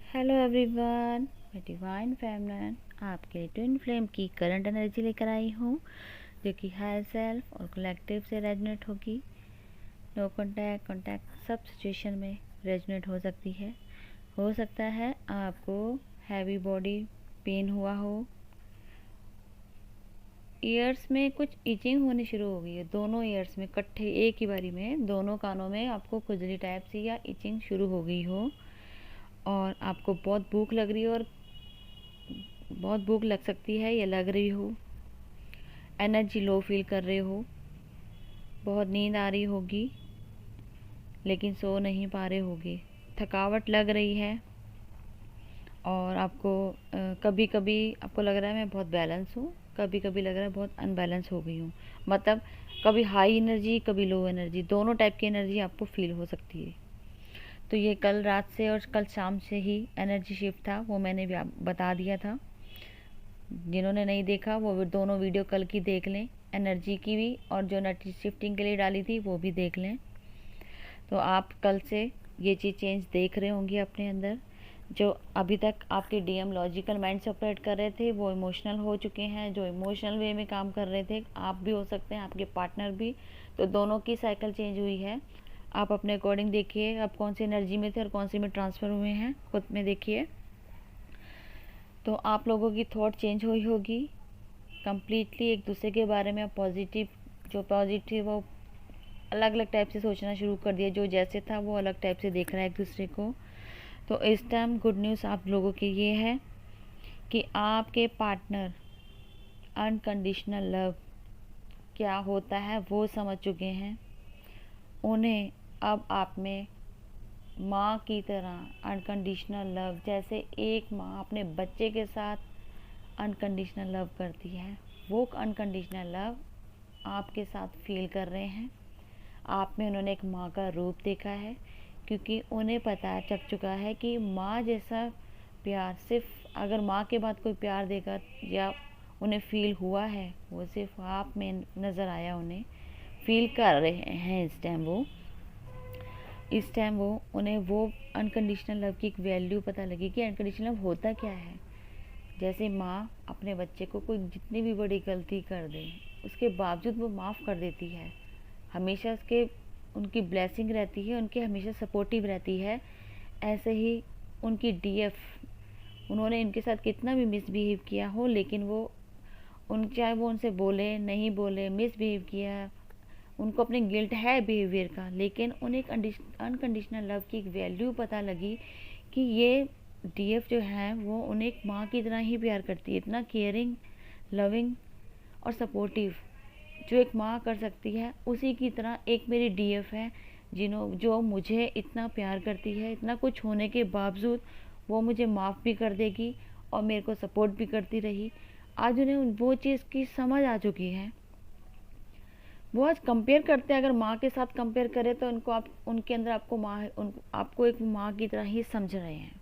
Hello everyone, मैं divine feminine आपके लिए ट्विन फ्लेम की करंट एनर्जी लेकर आई हूँ, जो कि हायर सेल्फ और कलेक्टिव से रेजोनेट होगी। नो कॉन्टैक्ट, कॉन्टैक्ट सब सिचुएशन में रेजोनेट हो सकती है। हो सकता है आपको हैवी बॉडी पेन हुआ हो, ईयर्स में कुछ इचिंग होनी शुरू हो गई है, दोनों ईयर्स में इकट्ठे एक ही बारी में दोनों कानों में आपको खुजली टाइप सी या इचिंग शुरू हो गई हो, और आपको बहुत भूख लग रही हो और बहुत भूख लग सकती है या लग रही हो, एनर्जी लो फील कर रहे हो, बहुत नींद आ रही होगी लेकिन सो नहीं पा रहे होगे, थकावट लग रही है और आपको कभी कभी आपको लग रहा है मैं बहुत बैलेंस हूँ, कभी कभी लग रहा है बहुत अनबैलेंस हो गई हूँ। मतलब कभी हाई एनर्जी कभी लो एनर्जी, दोनों टाइप की एनर्जी आपको फील हो सकती है। तो ये कल रात से और कल शाम से ही एनर्जी शिफ्ट था, वो मैंने भी बता दिया था। जिन्होंने नहीं देखा वो दोनों वीडियो कल की देख लें, एनर्जी की भी और जो एनर्जी शिफ्टिंग के लिए डाली थी वो भी देख लें। तो आप कल से ये चीज़ चेंज देख रहे होंगे अपने अंदर। जो अभी तक आपके डीएम लॉजिकल माइंड से ऑपरेट कर रहे थे वो इमोशनल हो चुके हैं, जो इमोशनल वे में काम कर रहे थे आप भी हो सकते हैं, आपके पार्टनर भी। तो दोनों की साइकिल चेंज हुई है। आप अपने अकॉर्डिंग देखिए आप कौन सी एनर्जी में थे और कौन सी में ट्रांसफ़र हुए हैं, खुद में देखिए। तो आप लोगों की थॉट चेंज हुई होगी कम्प्लीटली, एक दूसरे के बारे में पॉजिटिव, जो पॉजिटिव वो अलग अलग टाइप से सोचना शुरू कर दिया, जो जैसे था वो अलग टाइप से देख रहा है एक दूसरे को। तो इस टाइम गुड न्यूज़ आप लोगों की ये है कि आपके पार्टनर अनकंडीशनल लव क्या होता है वो समझ चुके हैं। उन्हें अब आप में माँ की तरह अनकंडीशनल लव, जैसे एक माँ अपने बच्चे के साथ अनकंडीशनल लव करती है, वो अनकंडीशनल लव आपके साथ फील कर रहे हैं। आप में उन्होंने एक माँ का रूप देखा है, क्योंकि उन्हें पता चल चुका है कि माँ जैसा प्यार सिर्फ अगर माँ के बाद कोई प्यार देगा या उन्हें फील हुआ है वो सिर्फ आप में नज़र आया, उन्हें फील कर रहे हैं इस टाइम वो उन्हें वो अनकंडीशनल लव की एक वैल्यू पता लगी कि अनकंडीशनल लव होता क्या है। जैसे माँ अपने बच्चे को कोई जितनी भी बड़ी गलती कर दे उसके बावजूद वो माफ़ कर देती है, हमेशा उसके उनकी ब्लेसिंग रहती है, उनके हमेशा सपोर्टिव रहती है। ऐसे ही उनकी डीएफ, उन्होंने इनके साथ कितना भी मिसबिहेव किया हो लेकिन वो चाहे वो उनसे बोले नहीं बोले, मिसबिहेव किया, उनको अपने गिल्ट है बिहेवियर का, लेकिन उन्हें एक अनकंडीशनल लव की एक वैल्यू पता लगी कि ये डीएफ जो है वो उन्हें एक माँ की तरह ही प्यार करती है, इतना केयरिंग, लविंग और सपोर्टिव जो एक माँ कर सकती है उसी की तरह एक मेरी डीएफ है जो मुझे इतना प्यार करती है। इतना कुछ होने के बावजूद वो मुझे माफ़ भी कर देगी और मेरे को सपोर्ट भी करती रही। आज उन्हें वो चीज़ की समझ आ चुकी है। वो आज कंपेयर करते हैं, अगर माँ के साथ कंपेयर करें तो उनको आप उनके अंदर आपको आपको एक माँ की तरह ही समझ रहे हैं।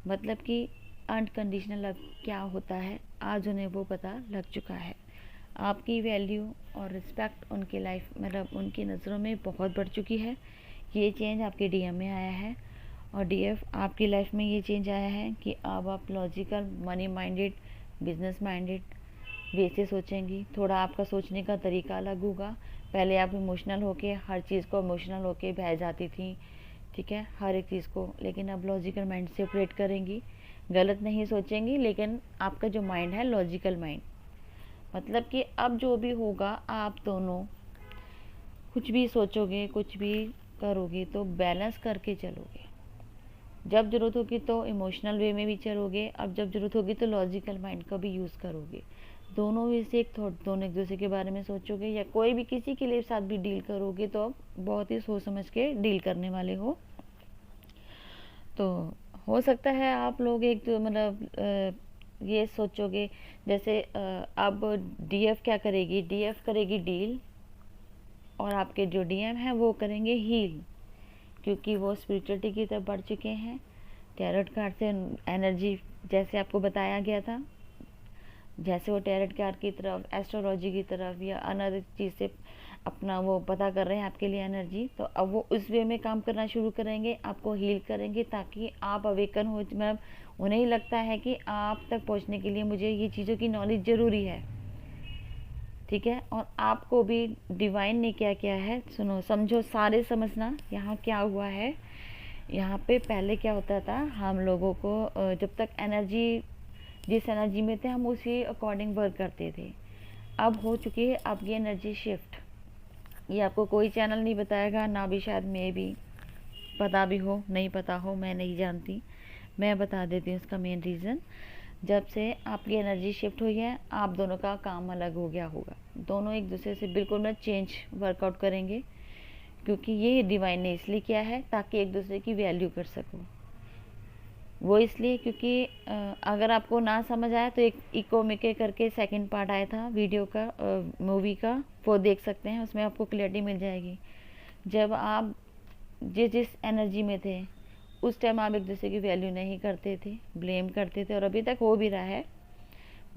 मतलब कि अनकंडीशनल लव क्या होता है आज उन्हें वो पता लग चुका है। आपकी वैल्यू और रिस्पेक्ट उनकी लाइफ मतलब उनकी नज़रों में बहुत बढ़ चुकी है। ये चेंज आपके डीएम में आया है और डीएफ आपकी लाइफ में ये चेंज आया है कि अब आप logical, money minded, business minded way से सोचेंगी। थोड़ा आपका सोचने का तरीका अलग होगा। पहले आप इमोशनल होके हर चीज़ को इमोशनल होके बह जाती थी, ठीक है, हर एक चीज़ को, लेकिन अब लॉजिकल माइंड से ऑपरेट करेंगी। गलत नहीं सोचेंगी, लेकिन आपका जो माइंड है लॉजिकल माइंड, मतलब कि अब जो भी होगा आप दोनों कुछ भी सोचोगे कुछ भी करोगे तो बैलेंस करके चलोगे। जब ज़रूरत होगी तो इमोशनल वे में भी चलोगे, अब जब ज़रूरत होगी तो लॉजिकल माइंड का भी यूज़ करोगे। दोनों में से एक थॉट, दोनों एक दूसरे के बारे में सोचोगे या कोई भी किसी के लिए साथ भी डील करोगे तो बहुत ही सोच समझ के डील करने वाले हो। तो हो सकता है आप लोग एक तो मतलब ये सोचोगे जैसे अब डीएफ क्या करेगी, डीएफ करेगी डील और आपके जो डीएम हैं वो करेंगे हील, क्योंकि वो स्पिरिचुअलिटी की तरफ बढ़ चुके हैं। टैरोट कार्ड से एनर्जी जैसे आपको बताया गया था, जैसे वो टैरोट कार्ड की तरफ, एस्ट्रोलॉजी की तरफ या अनदर चीज़ से अपना वो पता कर रहे हैं आपके लिए एनर्जी, तो अब वो उस वे में काम करना शुरू करेंगे, आपको हील करेंगे, ताकि आप अवेकन हो। मतलब उन्हें ही लगता है कि आप तक पहुंचने के लिए मुझे ये चीज़ों की नॉलेज ज़रूरी है, ठीक है। और आपको भी डिवाइन ने क्या किया है, सुनो समझो सारे समझना यहाँ क्या हुआ है। यहाँ पे पहले क्या होता था, हम लोगों को जब तक एनर्जी, जिस एनर्जी में थे हम उसी अकॉर्डिंग वर्क करते थे। अब हो चुकी है आपकी एनर्जी शिफ्ट। ये आपको कोई चैनल नहीं बताएगा, ना भी शायद मैं भी पता भी हो, नहीं पता हो, मैं नहीं जानती। मैं बता देती हूँ इसका मेन रीज़न। जब से आपकी एनर्जी शिफ्ट हुई है, आप दोनों का काम अलग हो गया होगा। दोनों एक दूसरे से बिल्कुल में चेंज वर्कआउट करेंगे, क्योंकि ये डिवाइन ने इसलिए किया है ताकि एक दूसरे की वैल्यू कर सको। वो इसलिए क्योंकि अगर आपको ना समझ आए तो एक इको मिके करके सेकंड पार्ट आया था वीडियो का, मूवी का, वो देख सकते हैं, उसमें आपको क्लैरिटी मिल जाएगी। जब आप जिस जिस एनर्जी में थे उस टाइम आप एक दूसरे की वैल्यू नहीं करते थे, ब्लेम करते थे, और अभी तक हो भी रहा है,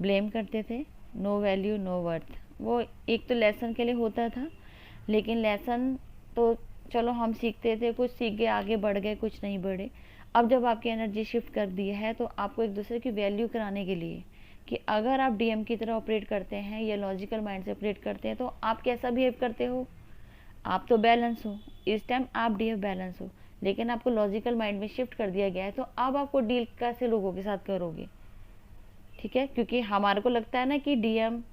ब्लेम करते थे, नो वैल्यू नो वर्थ। वो एक तो लेसन के लिए होता था, लेकिन लेसन तो चलो हम सीखते थे, कुछ सीख गए, आगे बढ़ गए, कुछ नहीं बढ़े। अब जब आपकी एनर्जी शिफ्ट कर दी है तो आपको एक दूसरे की वैल्यू कराने के लिए कि अगर आप डीएम की तरह ऑपरेट करते हैं या लॉजिकल माइंड से ऑपरेट करते हैं तो आप कैसा बिहेव करते हो। आप तो बैलेंस हो, इस टाइम आप डीएम बैलेंस हो, लेकिन आपको लॉजिकल माइंड में शिफ्ट कर दिया गया है, तो अब आपको डील कैसे लोगों के साथ करोगे, ठीक है। क्योंकि हमारे को लगता है ना कि डीएम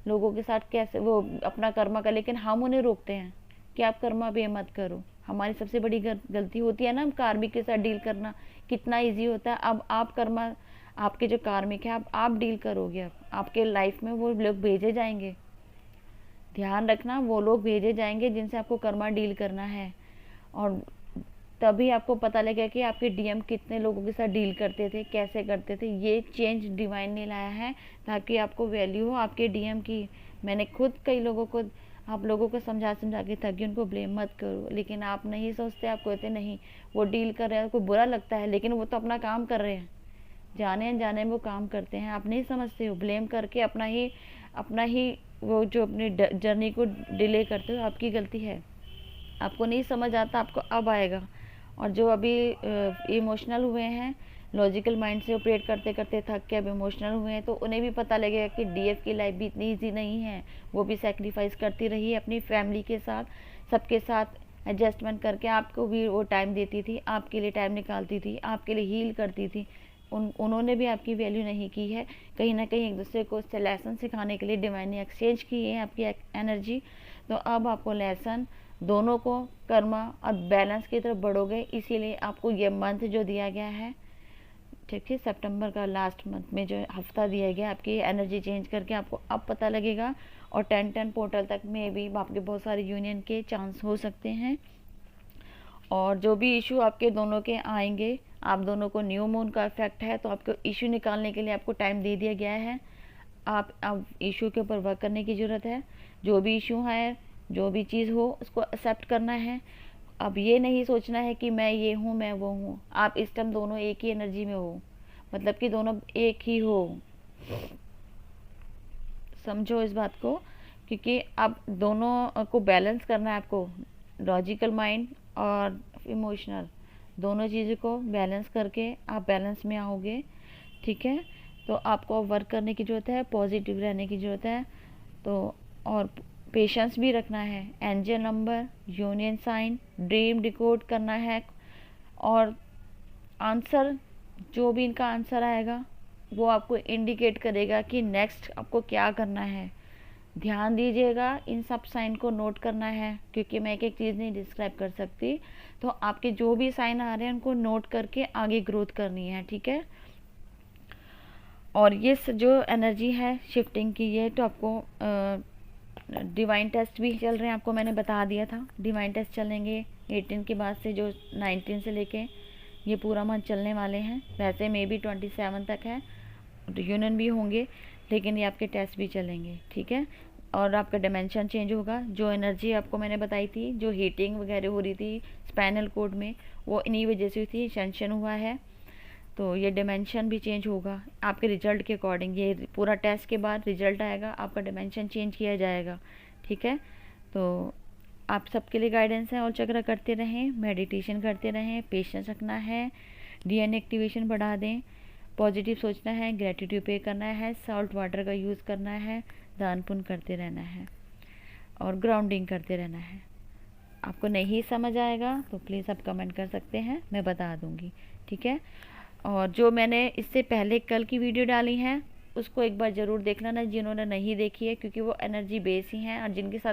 लोगों के साथ कैसे वो अपना कर्मा का, लेकिन हम उन्हें रोकते हैं कि आप कर्मा पे मत करो। हमारी सबसे बड़ी गलती होती है ना, कार्मिक के साथ डील करना कितना इजी होता है। अब आप कर्मा, आपके जो कार्मिक है आप डील करोगे, अब आपके लाइफ में वो लोग भेजे जाएंगे, ध्यान रखना, वो लोग भेजे जाएंगे जिनसे आपको कर्मा डील करना है। और तभी आपको पता लगेगा कि आपके डीएम कितने लोगों के साथ डील करते थे, कैसे करते थे। ये चेंज डिवाइन ने लाया है ताकि आपको वैल्यू हो आपके डीएम की। मैंने खुद कई लोगों को, आप लोगों को समझा के था कि उनको ब्लेम मत करो, लेकिन आप नहीं सोचते, आप कहते नहीं वो डील कर रहे हैं, आपको बुरा लगता है, लेकिन वो तो अपना काम कर रहे हैं, जाने अनजाने में वो काम करते हैं, आप नहीं समझते हो, ब्लेम करके अपना ही वो जो अपनी जर्नी को डिले करते हो, आपकी गलती है। आपको नहीं समझ आता, आपको अब आएगा। और जो अभी इमोशनल हुए हैं, लॉजिकल माइंड से ऑपरेट करते करते थक के अब इमोशनल हुए हैं, तो उन्हें भी पता लगेगा कि डीएफ की लाइफ भी इतनी ईजी नहीं है। वो भी सेक्रीफाइस करती रही है अपनी फैमिली के साथ, सबके साथ एडजस्टमेंट करके आपको भी वो टाइम देती थी, आपके लिए टाइम निकालती थी, आपके लिए हील करती थी। उन्होंने भी आपकी वैल्यू नहीं की है। कहीं ना कहीं एक दूसरे को लेसन सिखाने के लिए डिवाइन ने एक्सचेंज की है आपकी एनर्जी। तो अब आपको लेसन दोनों को कर्मा और बैलेंस की तरफ बढ़ोगे, इसीलिए आपको ये मंथ जो दिया गया है, ठीक है, सितंबर का लास्ट मंथ में जो हफ्ता दिया गया, आपकी एनर्जी चेंज करके आपको अब पता लगेगा। और 10-10 पोर्टल तक में भी आपके बहुत सारे यूनियन के चांस हो सकते हैं। और जो भी इशू आपके दोनों के आएंगे, आप दोनों को न्यू मून का इफेक्ट है, तो आपको इशू निकालने के लिए आपको टाइम दे दिया गया है। आप अब इशू के ऊपर वर्क करने की ज़रूरत है। जो भी इशू है, जो भी चीज़ हो, उसको एक्सेप्ट करना है। अब ये नहीं सोचना है कि मैं ये हूँ मैं वो हूँ। आप इस टाइम दोनों एक ही एनर्जी में हो, मतलब कि दोनों एक ही हो, समझो इस बात को। क्योंकि अब दोनों को बैलेंस करना है आपको, लॉजिकल माइंड और इमोशनल, दोनों चीज़ों को बैलेंस करके आप बैलेंस में आओगे, ठीक है। तो आपको वर्क करने की ज़रूरत है, पॉजिटिव रहने की ज़रूरत है, तो और पेशेंस भी रखना है। Angel number, union sign, dream decode करना है, और आंसर, जो भी इनका आंसर आएगा वो आपको इंडिकेट करेगा कि नेक्स्ट आपको क्या करना है। ध्यान दीजिएगा, इन सब साइन को नोट करना है, क्योंकि मैं एक एक चीज़ नहीं डिस्क्राइब कर सकती। तो आपके जो भी साइन आ रहे हैं उनको नोट करके आगे ग्रोथ करनी है, ठीक है। और ये जो एनर्जी है शिफ्टिंग की, ये तो आपको डिवाइन टेस्ट भी चल रहे हैं, आपको मैंने बता दिया था। डिवाइन टेस्ट चलेंगे 18 के बाद से, जो 19 से लेके ये पूरा मंथ चलने वाले हैं। वैसे मे बी 27 तक है, यूनियन भी होंगे, लेकिन ये आपके टेस्ट भी चलेंगे, ठीक है। और आपका डायमेंशन चेंज होगा। जो एनर्जी आपको मैंने बताई थी, जो हीटिंग वगैरह हो रही थी स्पाइनल कोड में, वो इन्हीं वजह से हुई थी, टेंशन हुआ है। तो ये डायमेंशन भी चेंज होगा आपके रिजल्ट के अकॉर्डिंग। ये पूरा टेस्ट के बाद रिजल्ट आएगा, आपका डायमेंशन चेंज किया जाएगा, ठीक है। तो आप सबके लिए गाइडेंस है, और चक्र करते रहें, मेडिटेशन करते रहें, पेशेंस रखना है, डीएनए एक्टिवेशन बढ़ा दें, पॉजिटिव सोचना है, ग्रेटिट्यूड पे करना है, सॉल्ट वाटर का यूज़ करना है, दान पुण्य करते रहना है और ग्राउंडिंग करते रहना है। आपको नहीं समझ आएगा तो प्लीज़ आप कमेंट कर सकते हैं, मैं बता दूँगी, ठीक है। और जो मैंने इससे पहले कल की वीडियो डाली है उसको एक बार ज़रूर देखना ना, जिन्होंने नहीं देखी है, क्योंकि वो एनर्जी बेस ही हैं और जिनके साथ